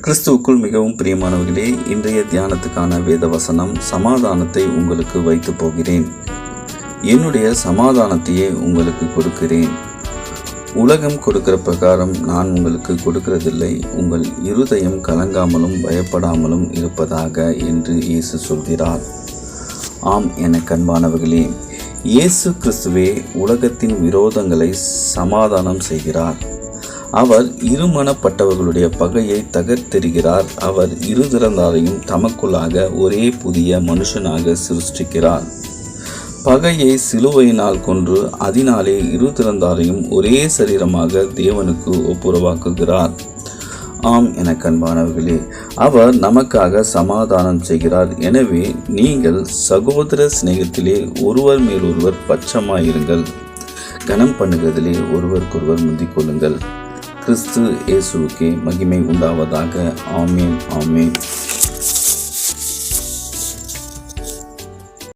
கிறிஸ்துவுக்குள் மிகவும் பிரியமானவர்களே, இன்றைய தியானத்துக்கான வேத வசனம், சமாதானத்தை உங்களுக்கு வைத்து போகிறேன், என்னுடைய சமாதானத்தையே உங்களுக்கு கொடுக்கிறேன். உலகம் கொடுக்கிற பிரகாரம் நான் உங்களுக்கு கொடுக்கிறதில்லை. உங்கள் இருதயம் கலங்காமலும் பயப்படாமலும் இருப்பதாக என்று இயேசு சொல்கிறார். ஆம், எனக்கு அன்பானவர்களே, இயேசு கிறிஸ்துவே உலகத்தின் விரோதங்களை சமாதானம் செய்கிறார். அவர் இருமனப்பட்டவர்களுடைய பகையை தகர்த்தெறிகிறார். அவர் இருதிறந்தாரையும் தமக்குள்ளாக ஒரே புதிய மனுஷனாக சிருஷ்டிக்கிறார். பகையை சிலுவையினால் கொன்று அதனாலே இருதிறந்தாரையும் ஒரே சரீரமாக தேவனுக்கு ஒப்புரவாக்குகிறார். ஆம், எனக்கு அன்பானவர்களே, அவர் நமக்காக சமாதானம் செய்கிறார். எனவே நீங்கள் சகோதர சிநேகத்திலே ஒருவர் மேல் ஒருவர் பட்சமாயிருங்கள். கனம் பண்ணுகிறதிலே ஒருவருக்கொருவர் முந்திக் கொள்ளுங்கள். கிறிஸ்து இயேசுவுக்கே மகிமை உண்டாவதாக. ஆமேன், ஆமேன்.